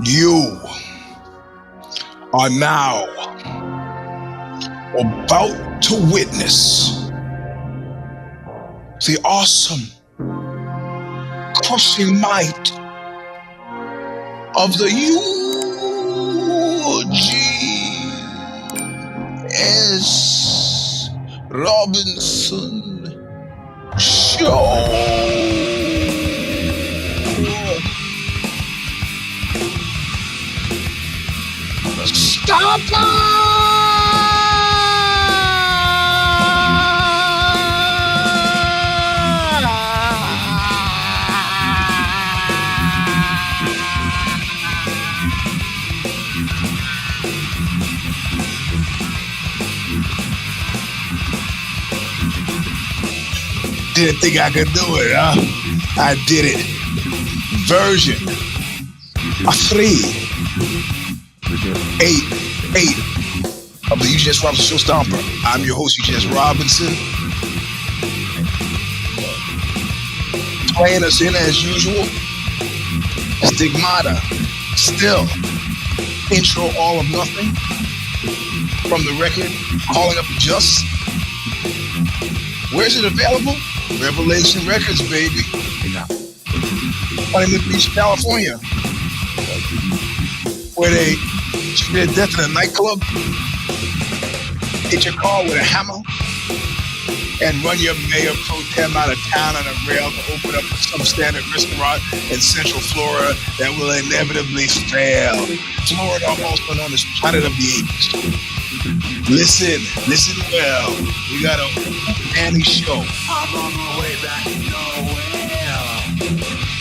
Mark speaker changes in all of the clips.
Speaker 1: You are now about to witness the awesome, crushing might of the Eugene S. Robinson Show. Stomper! Didn't think I could do it, huh? I did it. Version 388 of the Eugene S. Robinson Show Stomper. I'm your host, Eugene S. Robinson. Playing us in as usual. Stigmata. Still. Intro All of Nothing. From the record, Calling Up the Just. Where's it available? Revelation Records, baby. Huntington Beach, California. Where they shoot their death in a nightclub, hit your car with a hammer, and run your mayor pro tem out of town on a rail to open up some standard restaurant in Central Florida that will inevitably fail. Florida, also known as Planet of the Apes. Listen well. We got a Danny show. I'm on my way back nowhere.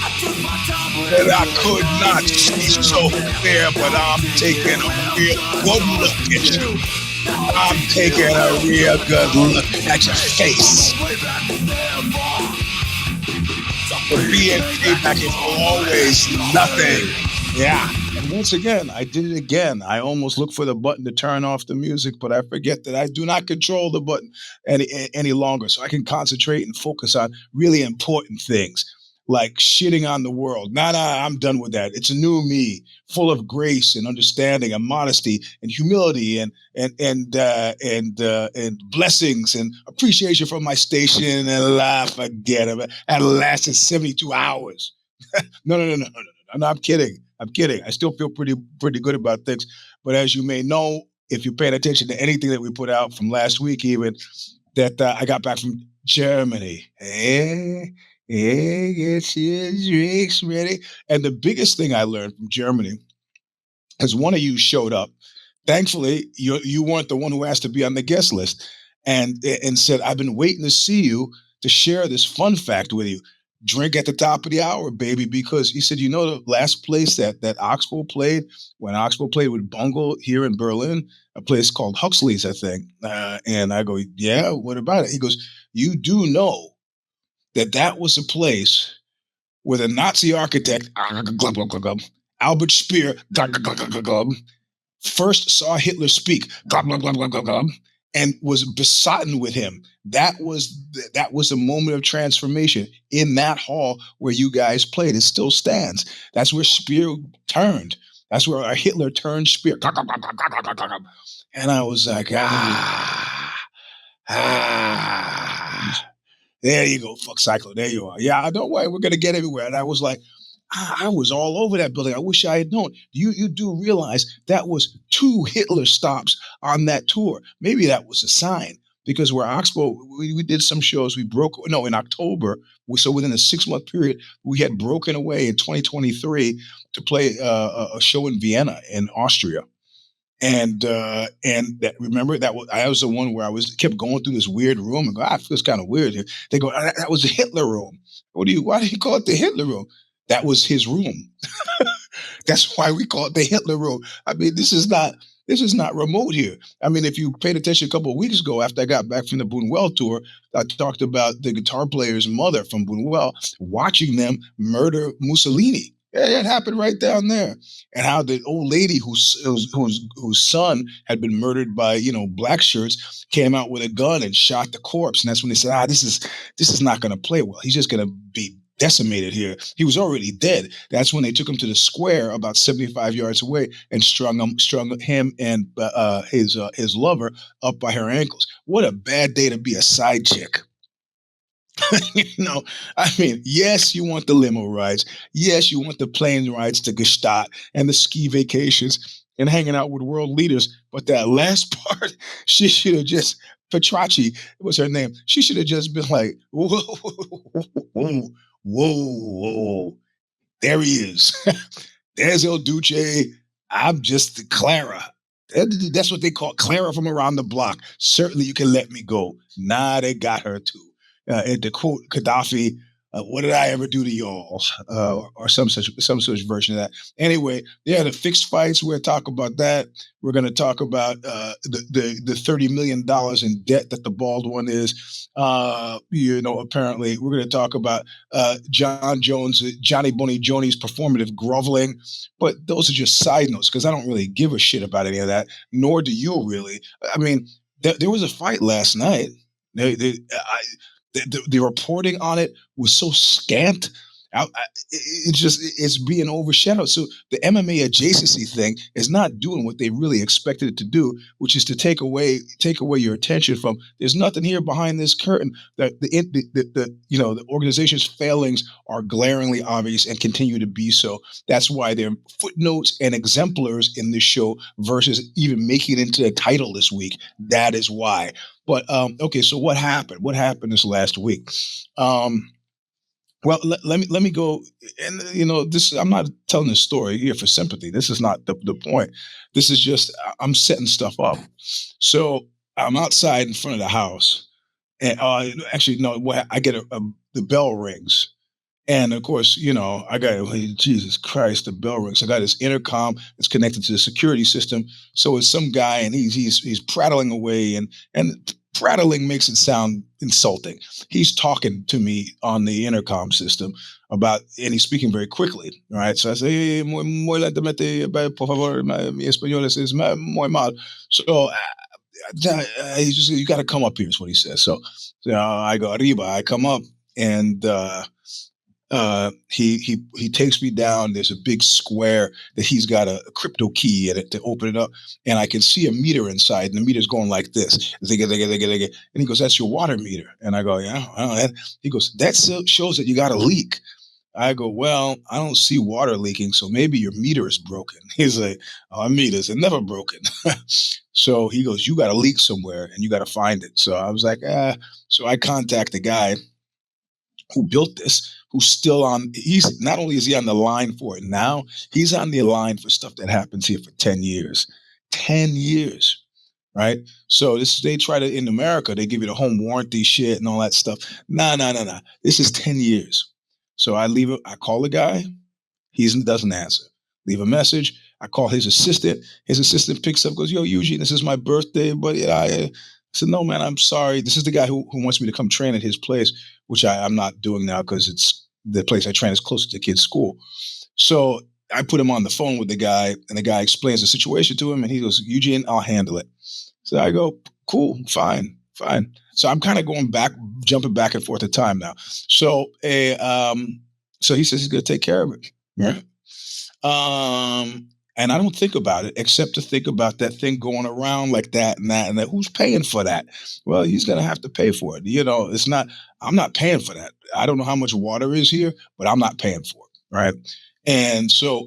Speaker 1: I took my time with that I could not see so fair, but I'm taking a real good look at you. I'm taking a real good look at your face. For being payback is always nothing. Yeah. And once again, I did it again. I almost look for the button to turn off the music, but I forget that I do not control the button any longer. So I can concentrate and focus on really important things like shitting on the world. Nah, I'm done with that. It's a new me, full of grace and understanding and modesty and humility and blessings and appreciation for my station and laugh again. At last, it's 72 hours. No, I'm kidding. I still feel pretty good about things. But as you may know, if you're paying attention to anything that we put out from last week, even that I got back from Germany. Get your drinks ready. And the biggest thing I learned from Germany is one of you showed up. Thankfully, you weren't the one who asked to be on the guest list and said, I've been waiting to see you to share this fun fact with you. Drink at the top of the hour, baby, because he said, the last place that Oxbow played, when Oxbow played with Bungle here in Berlin, a place called Huxley's, I think. And I go, yeah, what about it? He goes, you do know that was a place where the Nazi architect, Albert Speer, first saw Hitler speak, and was besotted with him. That was a moment of transformation in that hall where you guys played. It still stands. That's where Speer turned. That's where our Hitler turned Speer. And I was like, there you go, fuck Cyclo. There you are. Yeah, don't worry, we're gonna get everywhere. And I was like, I was all over that building. I wish I had known. You do realize that was 2 Hitler stops on that tour. Maybe that was a sign, because where Oxbow, we did some shows. In October. So within a 6-month period, we had broken away in 2023 to play a show in Vienna, in Austria. And that, remember that I was the one where kept going through this weird room and go, I feel kind of weird here. They go, that was the Hitler room. Why do you call it the Hitler room? That was his room. That's why we call it the Hitler room. I mean, this is not remote here. I mean, if you paid attention a couple of weeks ago after I got back from the Buñuel tour, I talked about the guitar player's mother from Buñuel watching them murder Mussolini. Yeah, it happened right down there. And how the old lady whose son had been murdered by, black shirts came out with a gun and shot the corpse. And that's when they said, this is not going to play well. He's just going to be decimated here. He was already dead. That's when they took him to the square about 75 yards away and strung him and his lover up by her ankles. What a bad day to be a side chick. I mean, yes, you want the limo rides. Yes, you want the plane rides to Gstaad and the ski vacations and hanging out with world leaders. But that last part, she should have just, Petracci was her name. She should have just been like, whoa, whoa, whoa, there he is. There's El Duce. I'm just Clara. That's what they call Clara from around the block. Certainly you can let me go. Nah, they got her too. And to quote Gaddafi, what did I ever do to y'all? Or some such version of that. Anyway, yeah, the fixed fights, we're talking about that. We're going to talk about the $30 million in debt that the bald one is. Apparently, we're going to talk about Johnny Boney Joni's performative groveling. But those are just side notes because I don't really give a shit about any of that, nor do you really. I mean, there was a fight last night. The reporting on it was so scant. It's being overshadowed. So the MMA adjacency thing is not doing what they really expected it to do, which is to take away your attention from. There's nothing here behind this curtain. That the organization's failings are glaringly obvious and continue to be so. That's why there are footnotes and exemplars in this show versus even making it into the title this week. That is why. But okay, so what happened? What happened this last week? Well, let me go. And this, I'm not telling this story here for sympathy. This is not the point. This is just I'm setting stuff up. So I'm outside in front of the house, and actually no, I get the bell rings. And of course, I got, Jesus Christ, the bell rings. I got this intercom that's connected to the security system. So it's some guy, and he's prattling away, and prattling makes it sound insulting. He's talking to me on the intercom system and he's speaking very quickly. All right. So I say, muy lentamente, por favor, mi español es muy mal. So he just, you got to come up here is what he says. So I go arriba, I come up, and he takes me down. There's a big square that he's got a crypto key in it to open it up, and I can see a meter inside, and the meter's going like this. And he goes, "That's your water meter." And I go, "Yeah." Well. He goes, "That shows that you got a leak." I go, "Well, I don't see water leaking, so maybe your meter is broken." He's like, "Our meters are never broken." So he goes, "You got a leak somewhere, and you got to find it." So I was like, So I contact the guy who built this, who's still he's not only is he on the line for it now, he's on the line for stuff that happens here for 10 years. 10 years, right? So they try to, in America, they give you the home warranty shit and all that stuff. Nah. This is 10 years. So I call the guy, he doesn't answer. Leave a message. I call his assistant. His assistant picks up, goes, "Yo, Eugene, this is my birthday, but I said, "No, man, I'm sorry." This is the guy who wants me to come train at his place, which I'm not doing now because it's the place I train is close to the kid's school. So I put him on the phone with the guy, and the guy explains the situation to him, and he goes, "Eugene, I'll handle it." So I go, "Cool, fine." So I'm kind of jumping back and forth at time now. So so he says he's going to take care of it. Right. And I don't think about it except to think about that thing going around like that and that and that. Who's paying for that? Well, he's going to have to pay for it. I'm not paying for that. I don't know how much water is here, but I'm not paying for it. Right. And so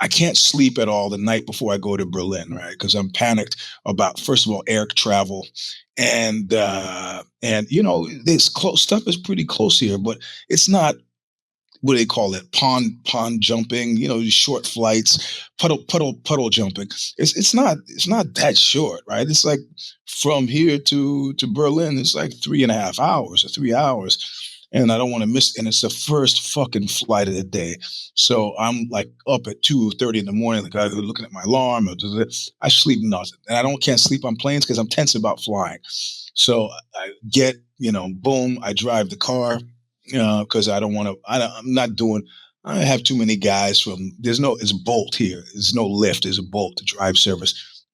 Speaker 1: I can't sleep at all the night before I go to Berlin, right? Because I'm panicked about, first of all, air travel. And this stuff is pretty close here, but it's not, what do they call it? Pond jumping, short flights, puddle jumping. It's not that short, right? It's like from here to Berlin, it's like 3.5 hours or 3 hours. And I don't want to miss, and it's the first fucking flight of the day. So I'm like up at 2:30 in the morning, like looking at my alarm. I sleep nothing. And can't sleep on planes because I'm tense about flying. So I get, boom, I drive the car. Because I have too many guys it's Bolt here. There's no Lyft, there's a Bolt to drive service.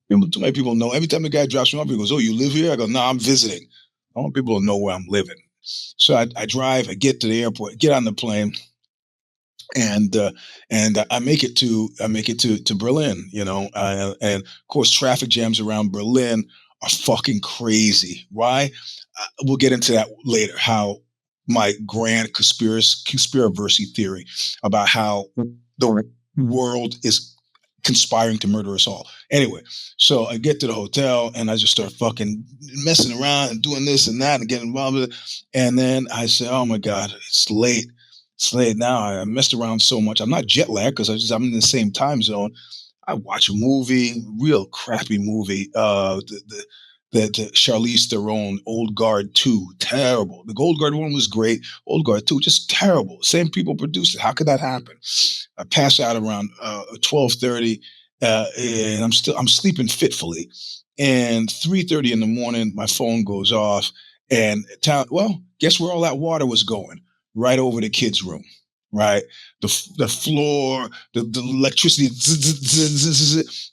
Speaker 1: Too many people know. Every time the guy drops me off, he goes, "Oh, you live here?" I go, "No, I'm visiting." I want people to know where I'm living. So I drive, I get to the airport, get on the plane, and I make it to Berlin, and of course traffic jams around Berlin are fucking crazy. Why? We'll get into that later. How my grand conspiracy theory about how the world is conspiring to murder us all. Anyway, so I get to the hotel and I just start fucking messing around and doing this and that and getting involved with it. And then I say, oh my God, it's late. It's late now. I messed around so much. I'm not jet lagged because I'm in the same time zone. I watch a movie, real crappy movie. The Charlize Theron Old Guard 2, terrible. The Old Guard 1 was great. Old Guard 2, just terrible. Same people produced it. How could that happen? I pass out around 12:30, and I'm sleeping fitfully. And 3:30 in the morning, my phone goes off, and guess where all that water was going? Right over the kids' room. Right, the floor, the electricity,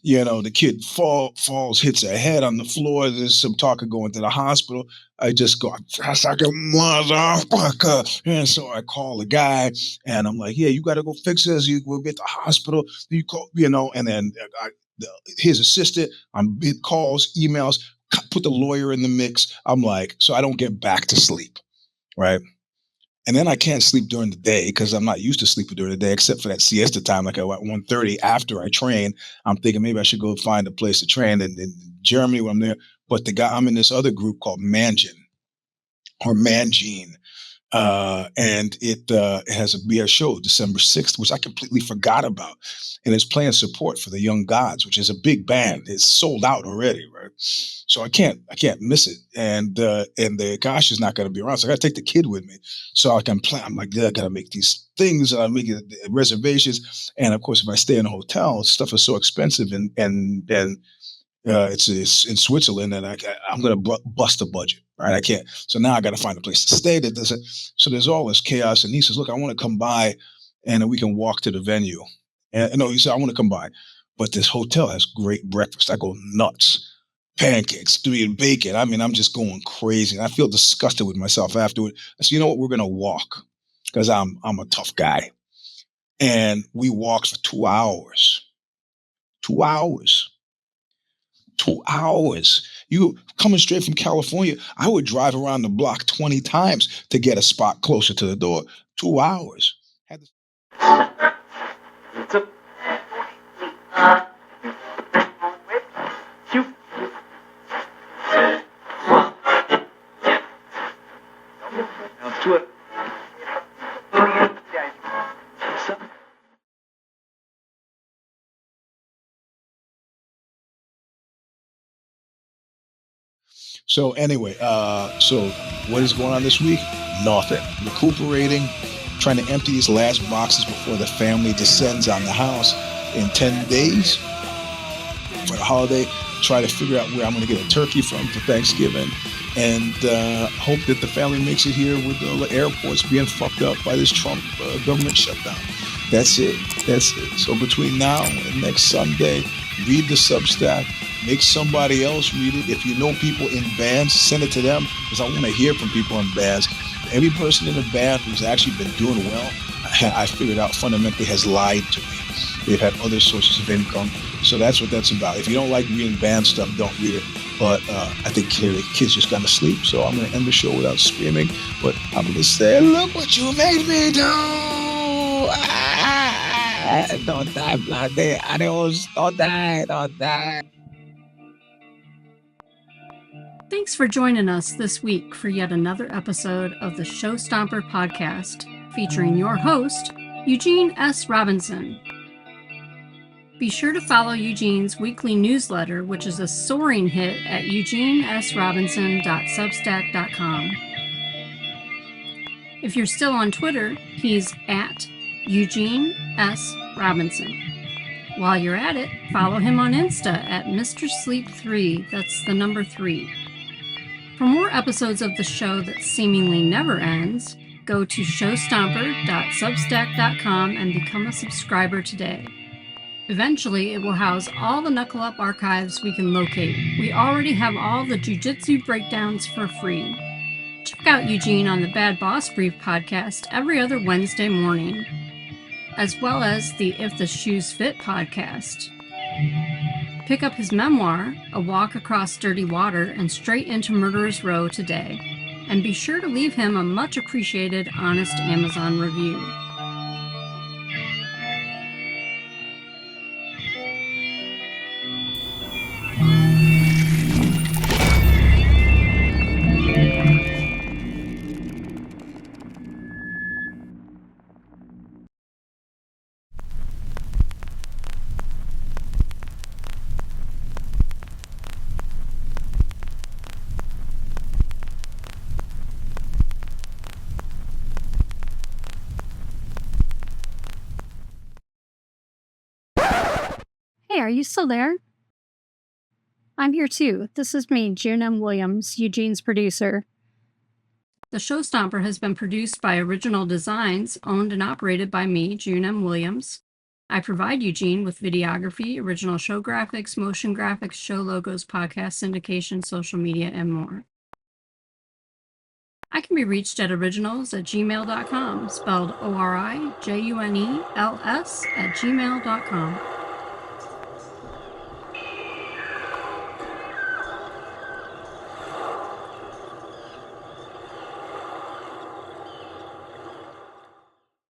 Speaker 1: the kid falls, hits her head on the floor. There's some talk of going to the hospital. I just go, that's like a motherfucker. And so I call the guy, and I'm like, yeah, you got to go fix this. You will get to the hospital. You call, and then his assistant on calls, emails, put the lawyer in the mix. I'm like, so I don't get back to sleep, right? And then I can't sleep during the day because I'm not used to sleeping during the day, except for that siesta time, like at 1:30 after I train. I'm thinking maybe I should go find a place to train in Germany when I'm there. But I'm in this other group called Mangin or Mangine. And it has a show December 6th, which I completely forgot about. And it's playing support for the Young Gods, which is a big band. It's sold out already, right? So I can't miss it. And the Gosh is not going to be around. So I got to take the kid with me so I can plan. I'm like, yeah, I got to make these things. I'm making reservations. And of course, if I stay in a hotel, stuff is so expensive and it's in Switzerland, and I'm going to bust the budget, right? I can't. So now I got to find a place to stay that doesn't. So there's all this chaos. And he says, "Look, I want to come by, and we can walk to the venue." And no, he said, "I want to come by, but this hotel has great breakfast." I go nuts, pancakes, doing bacon. I mean, I'm just going crazy. And I feel disgusted with myself afterward. I said, "You know what? We're going to walk because I'm a tough guy." And we walked for 2 hours. 2 hours. 2 hours. You coming straight from California, I would drive around the block 20 times to get a spot closer to the door. 2 hours. So anyway, so what is going on this week? Nothing. Recuperating, trying to empty these last boxes before the family descends on the house in 10 days for the holiday. Try to figure out where I'm going to get a turkey from for Thanksgiving, and hope that the family makes it here with the airports being fucked up by this Trump government shutdown. That's it. So between now and next Sunday, read the Substack. Make somebody else read it. If you know people in bands, send it to them, because I want to hear from people in bands. Every person in a band who's actually been doing well, I figured out fundamentally has lied to me. They've had other sources of income. So that's what that's about. If you don't like reading band stuff, don't read it. But I think the kids just got to sleep. So I'm going to end the show without screaming. But I'm going to say, look what you made me do. Don't die, Blondie. Adios. Don't die.
Speaker 2: Thanks for joining us this week for yet another episode of the Show Stomper podcast, featuring your host, Eugene S. Robinson. Be sure to follow Eugene's weekly newsletter, which is a soaring hit at eugenesrobinson.substack.com. If you're still on Twitter, he's at Eugene S. Robinson. While you're at it, follow him on Insta at Mr. Sleep 3, that's the number 3. For more episodes of the show that seemingly never ends, go to showstomper.substack.com and become a subscriber today. Eventually, it will house all the Knuckle Up archives we can locate. We already have all the jiu-jitsu breakdowns for free. To Check out Eugene on the Bad Boss Brief podcast every other Wednesday morning, as well as the If the Shoes Fit podcast. Pick up his memoir, A Walk Across Dirty Water and Straight into Murderer's Row today, and be sure to leave him a much appreciated honest Amazon review. Hey, are you still there? I'm here too. This is me, June M. Williams, Eugene's producer. The show Stomper has been produced by Original Designs, owned and operated by me, June M. Williams. I provide Eugene with videography, original show graphics, motion graphics, show logos, podcast syndication, social media, and more. I can be reached at orijunels@gmail.com, spelled ORIJUNELS @gmail.com.